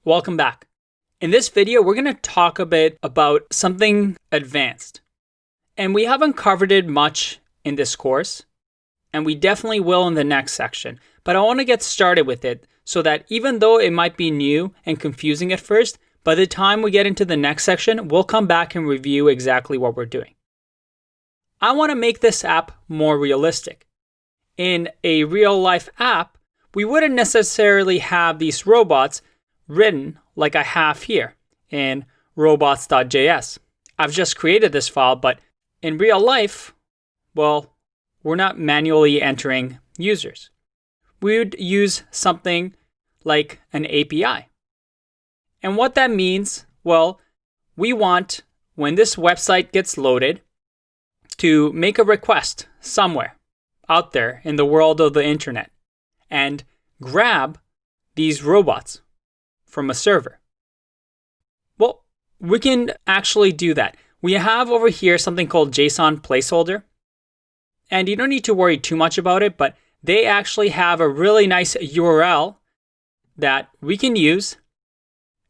Welcome back. In this video, we're going to talk a bit about something advanced. And we haven't covered it much in this course, and we definitely will in the next section. But I want to get started with it so that even though it might be new and confusing at first, by the time we get into the next section, we'll come back and review exactly what we're doing. I want to make this app more realistic. In a real-life app, we wouldn't necessarily have these robots written like I have here in robots.js. I've just created this file, but in real life, well, we're not manually entering users. We would use something like an API. And what that means, well, we want, when this website gets loaded, to make a request somewhere out there in the world of the internet and grab these robots from a server. Well, we can actually do that. We have over here something called JSON placeholder. And you don't need to worry too much about it, but they actually have a really nice URL that we can use.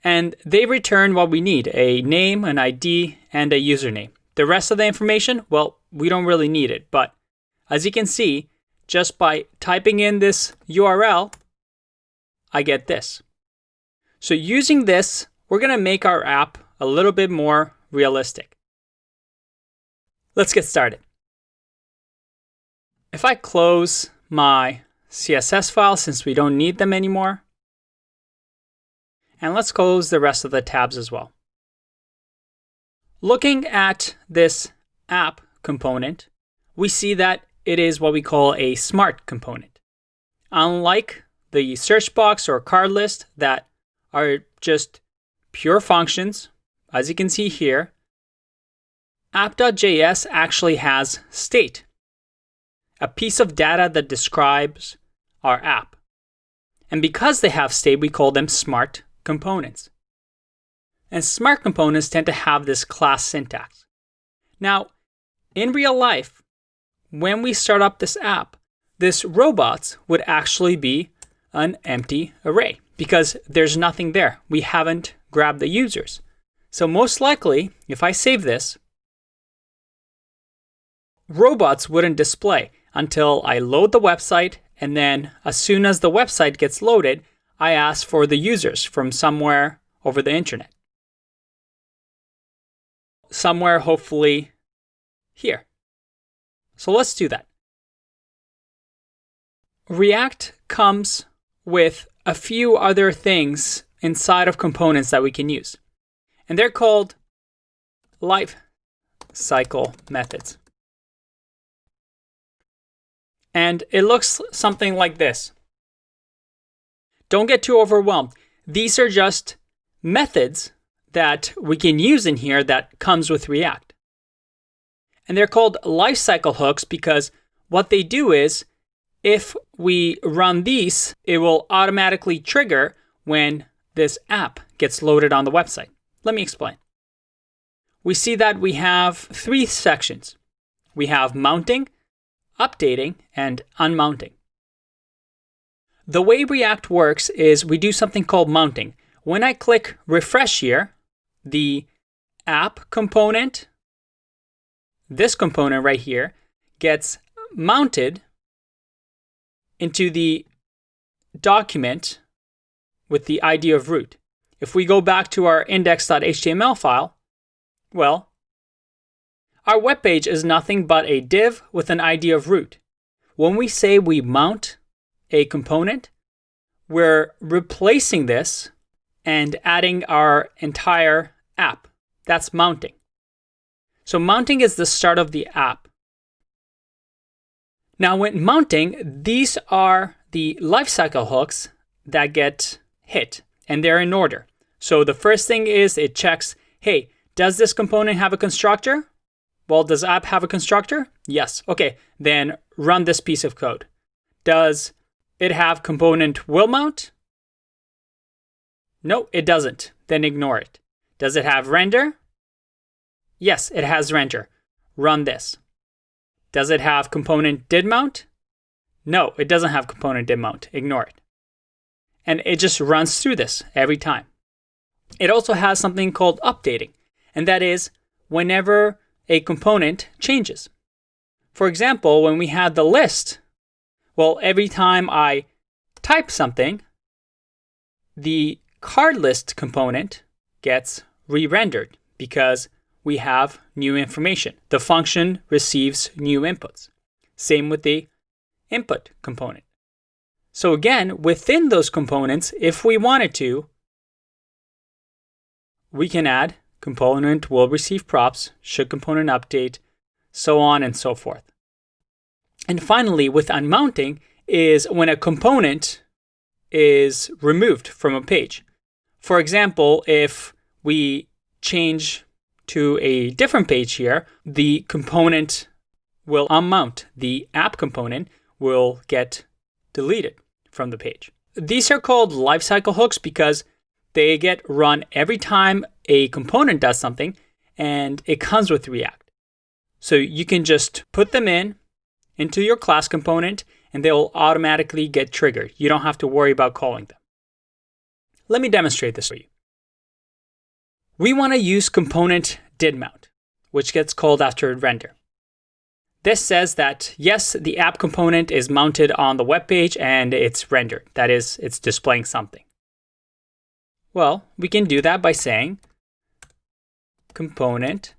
And they return what we need, a name, an ID, and a username. The rest of the information, well, we don't really need it. But as you can see, just by typing in this URL, I get this. So using this, we're going to make our app a little bit more realistic. Let's get started. If I close my CSS files, since we don't need them anymore, and let's close the rest of the tabs as well. Looking at this app component, we see that it is what we call a smart component. Unlike the search box or card list that are just pure functions, as you can see here, app.js actually has state, a piece of data that describes our app. And because they have state, we call them smart components. And smart components tend to have this class syntax. Now, in real life, when we start up this app, this robots would actually be an empty array because there's nothing there. We haven't grabbed the users. So most likely, if I save this, robots wouldn't display until I load the website, and then as soon as the website gets loaded, I ask for the users from somewhere over the internet. Somewhere, hopefully, here. So let's do that. React comes with a few other things inside of components that we can use. And they're called life cycle methods. And it looks something like this. Don't get too overwhelmed. These are just methods that we can use in here that comes with React. And they're called lifecycle hooks because what they do is if we run these, it will automatically trigger when this app gets loaded on the website. Let me explain. We see that we have three sections. We have mounting, updating, and unmounting. The way React works is we do something called mounting. When I click refresh here, the app component, this component right here, gets mounted into the document with the ID of root. If we go back to our index.html file, well, our web page is nothing but a div with an ID of root. When we say we mount a component, we're replacing this and adding our entire app. That's mounting. So mounting is the start of the app. Now when mounting, these are the lifecycle hooks that get hit, and they're in order. So the first thing is it checks, hey, does this component have a constructor? Well, does app have a constructor? Yes. Okay, then run this piece of code. Does it have component will mount? No, it doesn't. Then ignore it. Does it have render? Yes, it has render. Run this. Does it have component did mount? No, it doesn't have component did mount. Ignore it. And it just runs through this every time. It also has something called updating, and that is whenever a component changes. For example, when we had the list, well, every time I type something, the card list component gets re-rendered because we have new information. The function receives new inputs. Same with the input component. So again, within those components, if we wanted to, we can add component will receive props, should component update, so on and so forth. And finally, with unmounting is when a component is removed from a page. For example, if we change to a different page here, the component will unmount. The app component will get deleted from the page. These are called lifecycle hooks because they get run every time a component does something, and it comes with React. So you can just put them into your class component, and they'll automatically get triggered. You don't have to worry about calling them. Let me demonstrate this for you. We want to use component didMount, which gets called after render. This says that, yes, the app component is mounted on the web page and it's rendered. That is, it's displaying something. Well, we can do that by saying component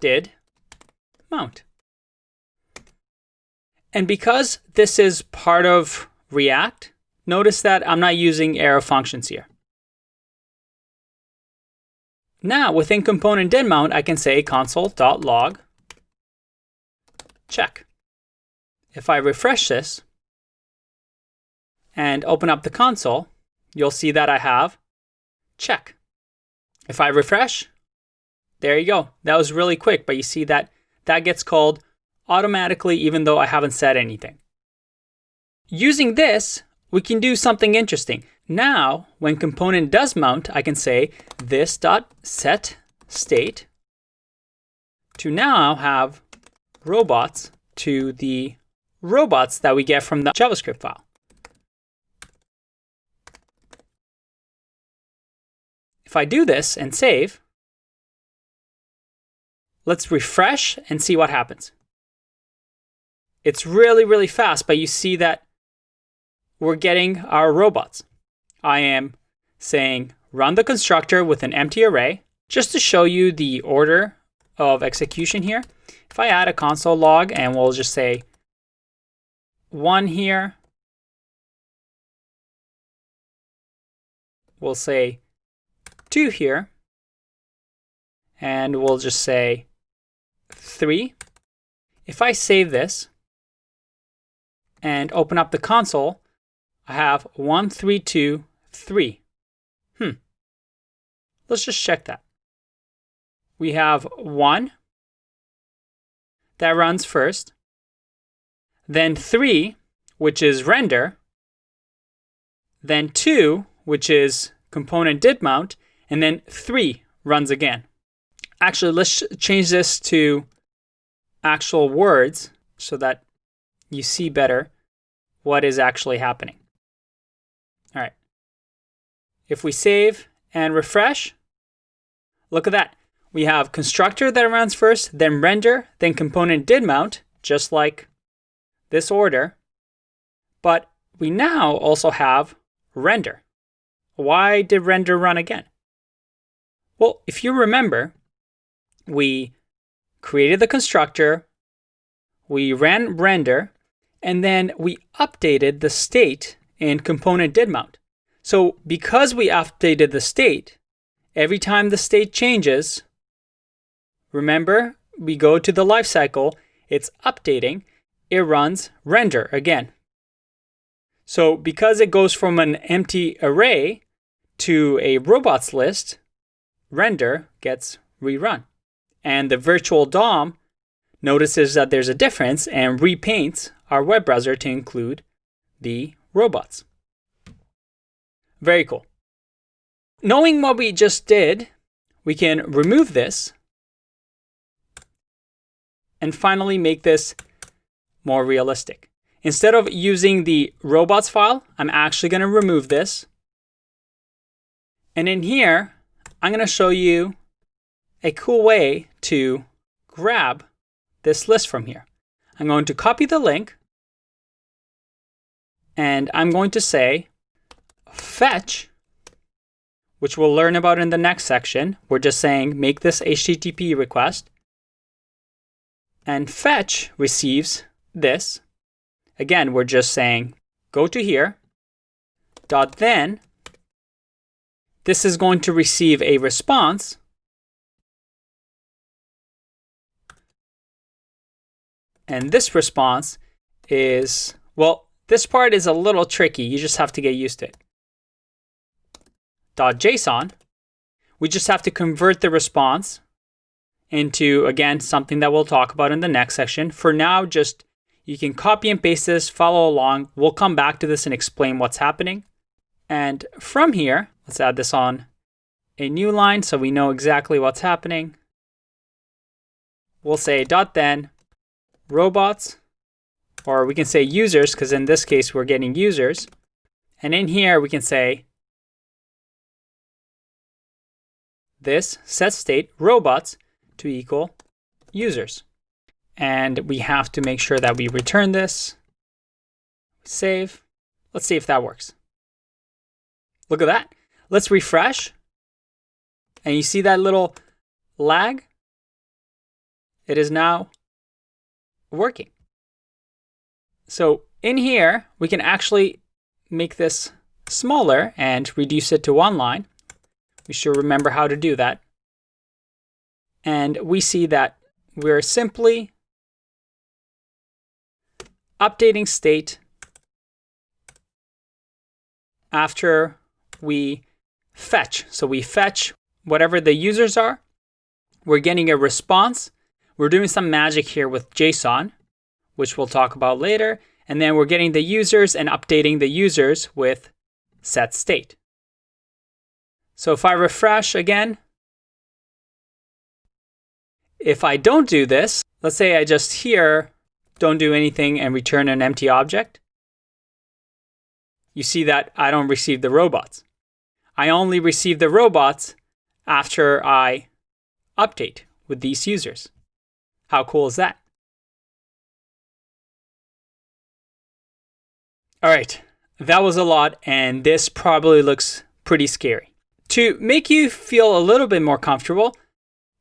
didMount. And because this is part of React, notice that I'm not using arrow functions here. Now, within component didMount, I can say console.log check. If I refresh this and open up the console, you'll see that I have check. If I refresh, there you go. That was really quick, but you see that that gets called automatically even though I haven't said anything. Using this, we can do something interesting. Now, when component does mount, I can say this.setState to now have robots to the robots that we get from the JavaScript file. If I do this and save, let's refresh and see what happens. It's really, really fast, but you see that we're getting our robots. I am saying run the constructor with an empty array. Just to show you the order of execution here, if I add a console log and we'll just say 1 here, we'll say 2 here, and we'll just say 3. If I save this and open up the console, I have 1, 3, 2, 3. Let's just check that. We have 1 that runs first, then 3, which is render, then 2, which is component didMount, and then 3 runs again. Actually, let's change this to actual words so that you see better what is actually happening. All right. If we save and refresh, look at that. We have constructor that runs first, then render, then component didMount, just like this order. But we now also have render. Why did render run again? Well, if you remember, we created the constructor, we ran render, and then we updated the state in component didMount. So because we updated the state, every time the state changes, remember, we go to the lifecycle, it's updating, it runs render again. So because it goes from an empty array to a robots list, render gets rerun. And the virtual DOM notices that there's a difference and repaints our web browser to include the robots. Very cool. Knowing what we just did, we can remove this and finally make this more realistic. Instead of using the robots file, I'm actually going to remove this. And in here, I'm going to show you a cool way to grab this list from here. I'm going to copy the link, and I'm going to say fetch, which we'll learn about in the next section. We're just saying make this HTTP request. And fetch receives this. Again, we're just saying go to here, dot then. This is going to receive a response. And this response is, well, this part is a little tricky. You just have to get used to it. .json, we just have to convert the response into, again, something that we'll talk about in the next section. For now, just you can copy and paste this, follow along. We'll come back to this and explain what's happening. And from here, let's add this on a new line so we know exactly what's happening. We'll say .then robots, or we can say users, because in this case we're getting users. And in here we can say this set state robots to equal users. And we have to make sure that we return this. Save. Let's see if that works. Look at that. Let's refresh. And you see that little lag? It is now working. So in here, we can actually make this smaller and reduce it to one line. We should remember how to do that. And we see that we're simply updating state after we fetch. So we fetch whatever the users are. We're getting a response. We're doing some magic here with JSON, which we'll talk about later. And then we're getting the users and updating the users with set state. So if I refresh again, if I don't do this, let's say I just here don't do anything and return an empty object, you see that I don't receive the robots. I only receive the robots after I update with these users. How cool is that? All right, that was a lot, and this probably looks pretty scary. To make you feel a little bit more comfortable,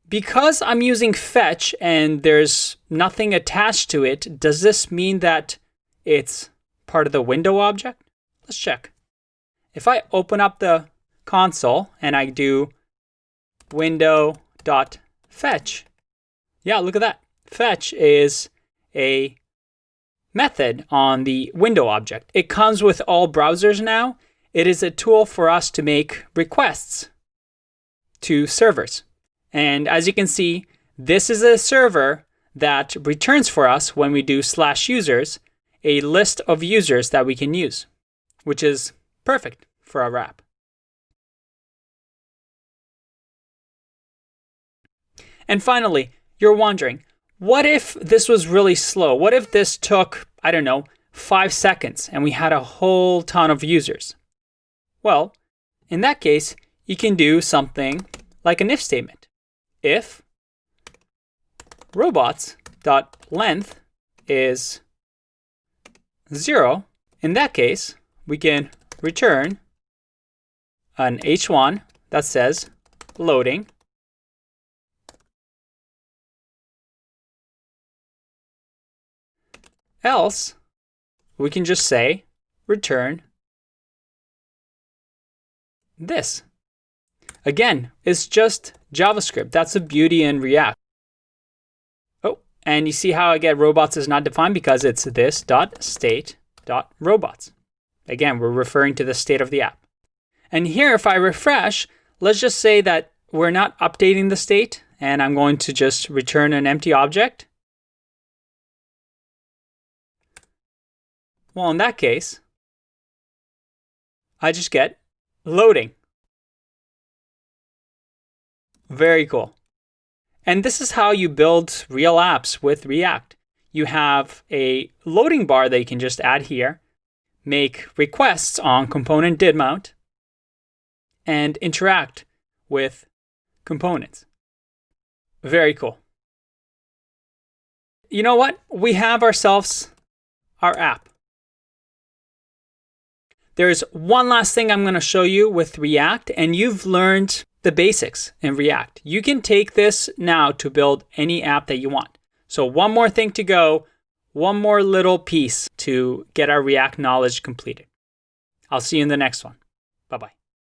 because I'm using fetch and there's nothing attached to it, does this mean that it's part of the window object? Let's check. If I open up the console and I do window.fetch, yeah, look at that. Fetch is a method on the window object. It comes with all browsers now. It is a tool for us to make requests to servers. And as you can see, this is a server that returns for us when we do /users, a list of users that we can use, which is perfect for our app. And finally, you're wondering, what if this was really slow? What if this took, I don't know, 5 seconds and we had a whole ton of users? Well, in that case, you can do something like an if statement. If robots.length is 0, in that case, we can return an h1 that says loading. Else, we can just say return this. Again, it's just JavaScript. That's the beauty in React. Oh, and you see how I get robots is not defined because it's this.state.robots. Again, we're referring to the state of the app. And here, if I refresh, let's just say that we're not updating the state, and I'm going to just return an empty object. Well, in that case, I just get loading. Very cool. And this is how you build real apps with React. You have a loading bar that you can just add here, make requests on component did mount, and interact with components. Very cool. You know what? We have ourselves our app. There's one last thing I'm going to show you with React, and you've learned the basics in React. You can take this now to build any app that you want. So one more thing to go, one more little piece to get our React knowledge completed. I'll see you in the next one. Bye-bye.